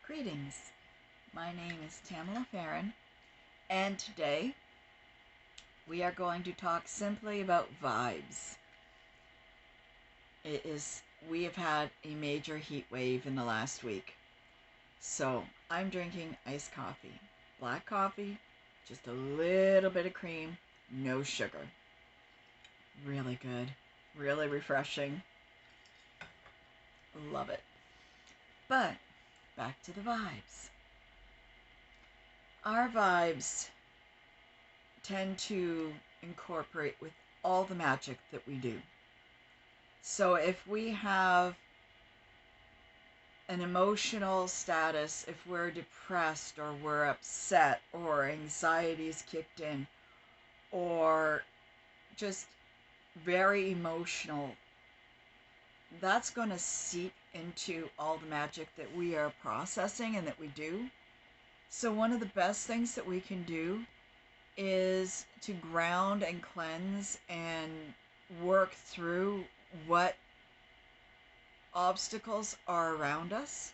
Greetings, my name is Tamala Farron, and today we are going to talk simply about vibes. We have had a major heat wave in the last week, so I'm drinking iced coffee. Black coffee, just a little bit of cream, no sugar. Really good, really refreshing. Love it. But back to the vibes. Our vibes tend to incorporate with all the magic that we do. So if we have an emotional status, if we're depressed or we're upset or anxiety's kicked in or just very emotional, that's going to seep into all the magic that we are processing and that we do. So one of the best things that we can do is to ground and cleanse and work through what obstacles are around us.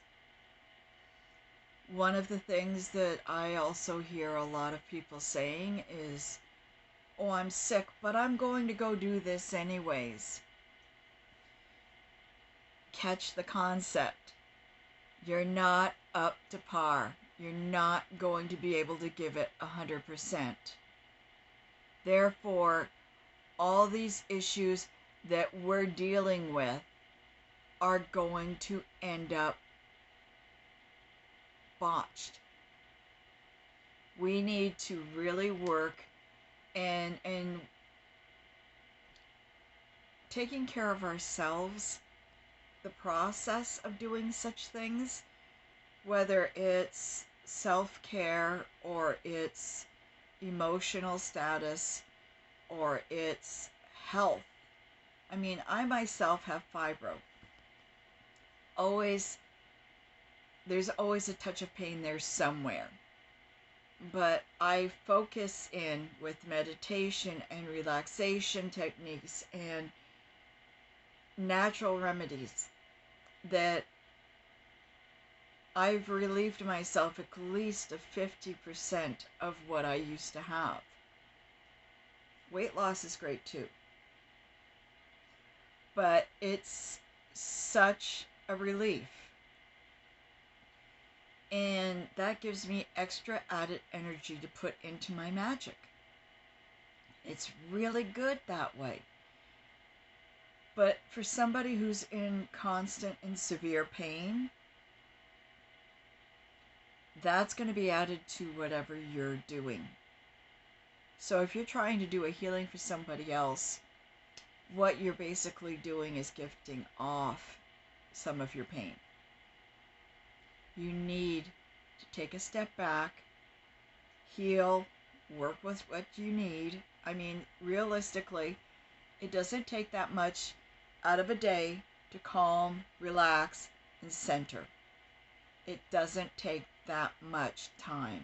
One of the things that I also hear a lot of people saying is, oh, I'm sick, but I'm going to go do this anyways. Catch the concept. You're not up to par. You're not going to be able to give it 100%. Therefore, all these issues that we're dealing with are going to end up botched. We need to really work and taking care of ourselves, the process of doing such things, whether it's self-care or it's emotional status or it's health. I mean, I myself have fibro. There's always a touch of pain there somewhere. But I focus in with meditation and relaxation techniques and natural remedies that I've relieved myself at least of 50% of what I used to have. Weight loss is great too. But it's such a relief. And that gives me extra added energy to put into my magic. It's really good that way. But for somebody who's in constant and severe pain, that's going to be added to whatever you're doing. So if you're trying to do a healing for somebody else, what you're basically doing is gifting off some of your pain. You need to take a step back, heal, work with what you need. I mean, realistically, it doesn't take that much out of a day to calm, relax, and center. It doesn't take that much time,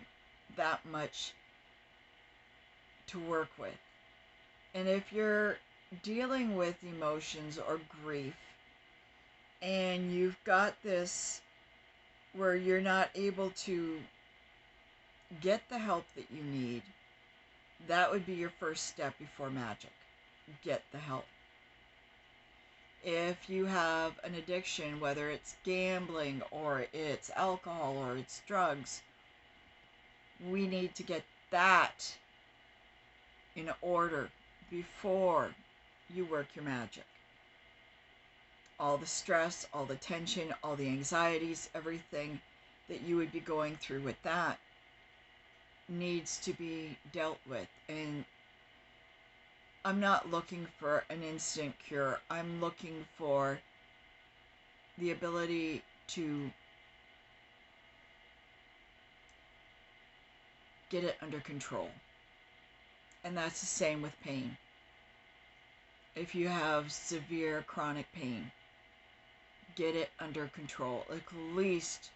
that much to work with. And if you're dealing with emotions or grief and you've got this where you're not able to get the help that you need, that would be your first step before magic. Get the help. If you have an addiction, whether it's gambling or it's alcohol or it's drugs, we need to get that in order before you work your magic. All the stress, all the tension, all the anxieties, everything that you would be going through with that needs to be dealt with. And I'm not looking for an instant cure. I'm looking for the ability to get it under control. And that's the same with pain. If you have severe chronic pain, get it under control, at least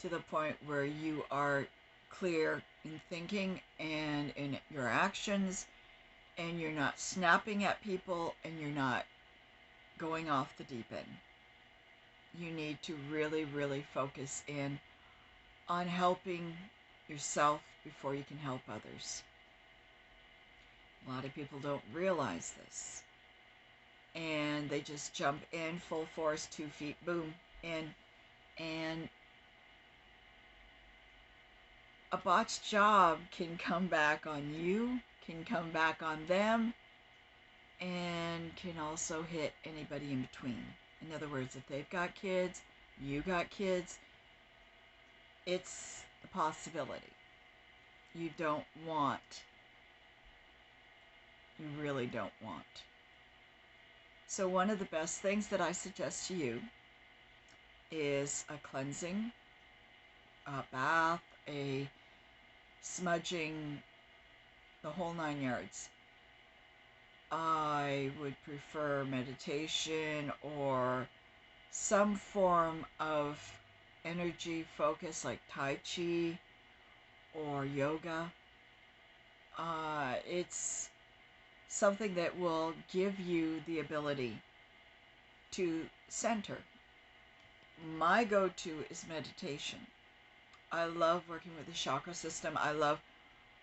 to the point where you are clear in thinking and in your actions, and you're not snapping at people, and you're not going off the deep end. You need to really, really focus in on helping yourself before you can help others. A lot of people don't realize this. And they just jump in full force, 2 feet, boom, in. And a botched job can come back on you, can come back on them, and can also hit anybody in between. In other words, if they've got kids, you got kids, it's a possibility. You don't want. You really don't want. So one of the best things that I suggest to you is a cleansing, a bath, a smudging, the whole 9 yards. I would prefer meditation or some form of energy focus like Tai Chi or yoga. It's something that will give you the ability to center. My go-to is meditation. I love working with the chakra system. I love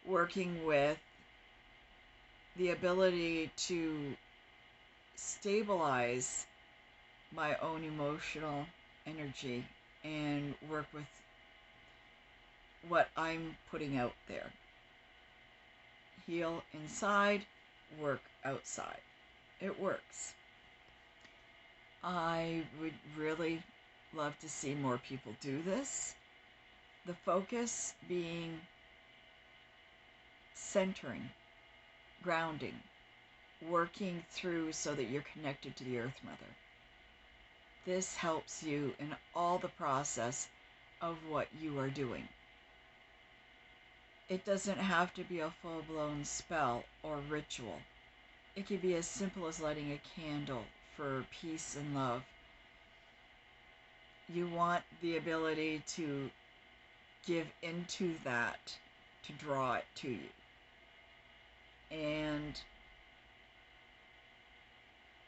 working with the ability to stabilize my own emotional energy and work with what I'm putting out there. Heal inside, work outside. It works. I would really love to see more people do this. The focus being centering, grounding, working through so that you're connected to the Earth Mother. This helps you in all the process of what you are doing. It doesn't have to be a full-blown spell or ritual. It can be as simple as lighting a candle for peace and love. You want the ability to give into that, to draw it to you. And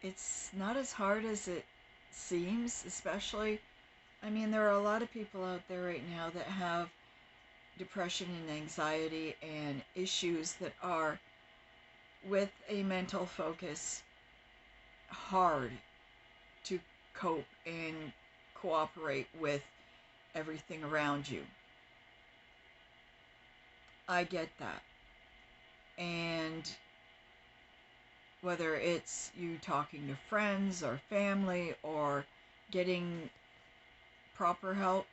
it's not as hard as it seems, especially, I mean, there are a lot of people out there right now that have depression and anxiety and issues that are, with a mental focus, hard to cope and cooperate with everything around you. I get that. And whether it's you talking to friends or family or getting proper help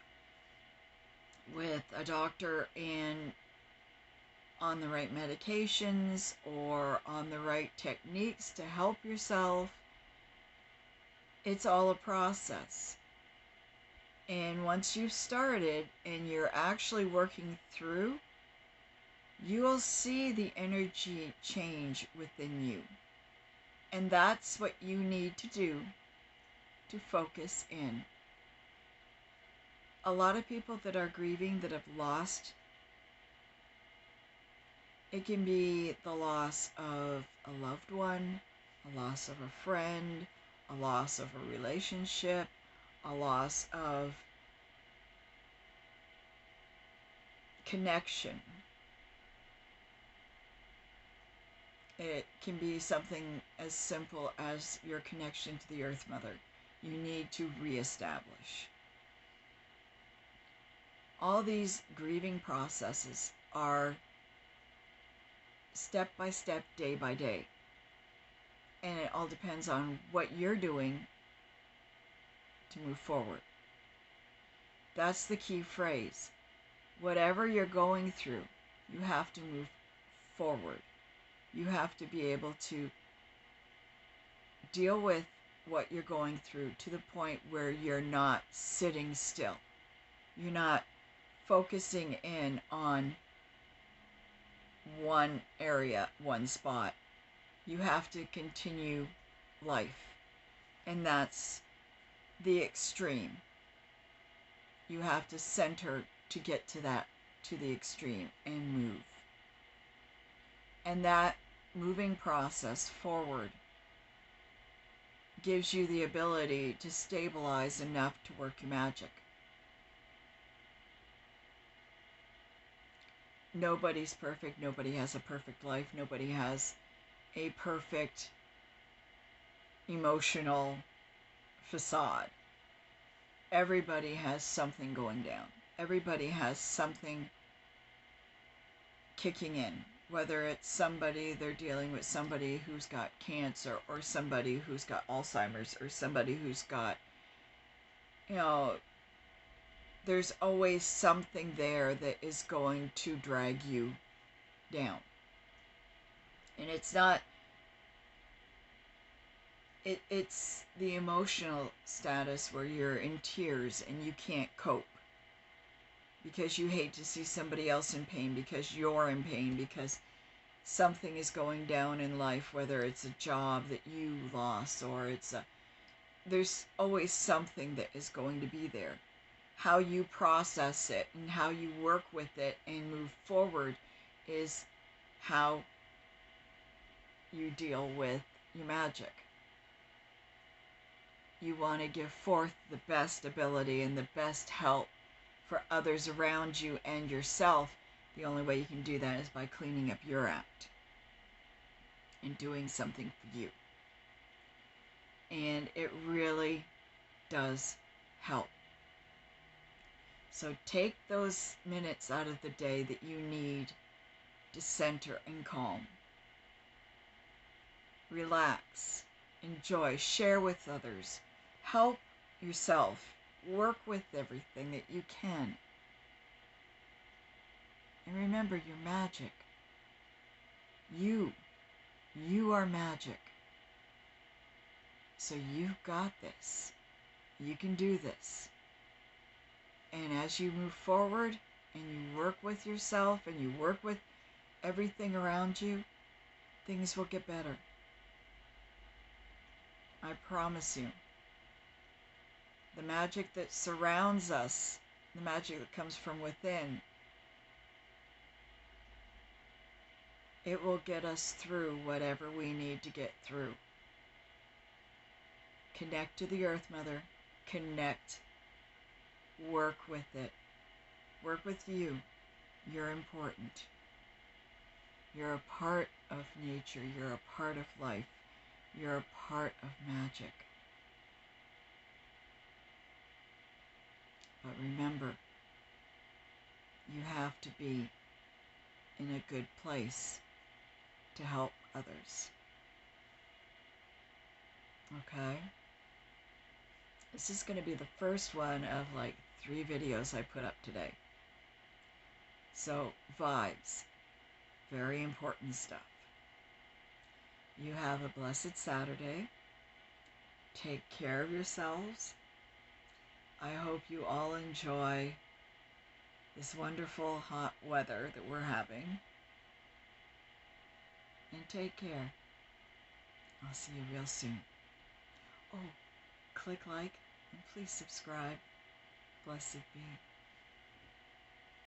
with a doctor and on the right medications or on the right techniques to help yourself, it's all a process. And once you've started and you're actually working through, you will see the energy change within you. And that's what you need to do to focus in. A lot of people that are grieving, that have lost, it can be the loss of a loved one, a loss of a friend, a loss of a relationship, a loss of connection. It can be something as simple as your connection to the Earth Mother. You need to reestablish. All these grieving processes are step by step, day by day. And it all depends on what you're doing to move forward. That's the key phrase. Whatever you're going through, you have to move forward. You have to be able to deal with what you're going through to the point where you're not sitting still. You're not focusing in on one area, one spot. You have to continue life. And that's the extreme. You have to center to get to that, to the extreme, and move. And that moving process forward gives you the ability to stabilize enough to work your magic. Nobody's perfect. Nobody has a perfect life. Nobody has a perfect emotional facade. Everybody has something going down. Everybody has something kicking in, whether it's somebody they're dealing with, somebody who's got cancer, or somebody who's got Alzheimer's, or somebody who's got, you know, there's always something there that is going to drag you down. And it's not, it's the emotional status where you're in tears and you can't cope because you hate to see somebody else in pain, because you're in pain, because something is going down in life, whether it's a job that you lost, or there's always something that is going to be there. How you process it and how you work with it and move forward is how you deal with your magic. You want to give forth the best ability and the best help for others around you and yourself. The only way you can do that is by cleaning up your act and doing something for you. And it really does help. So take those minutes out of the day that you need to center and calm. Relax, enjoy, share with others, help yourself, work with everything that you can. And remember, you're magic. You are magic. So you've got this. You can do this. And as you move forward and you work with yourself and you work with everything around you, things will get better. I promise you. The magic that surrounds us, the magic that comes from within, it will get us through whatever we need to get through. Connect to the Earth Mother. Connect. Work with it. Work with you. You're important. You're a part of nature. You're a part of life. You're a part of magic. But remember, you have to be in a good place to help others. Okay? This is going to be the first one of like 3 videos I put up today. So, vibes. Very important stuff. You have a blessed Saturday. Take care of yourselves. I hope you all enjoy this wonderful hot weather that we're having. And take care. I'll see you real soon. Oh, click like and please subscribe. Blessed be.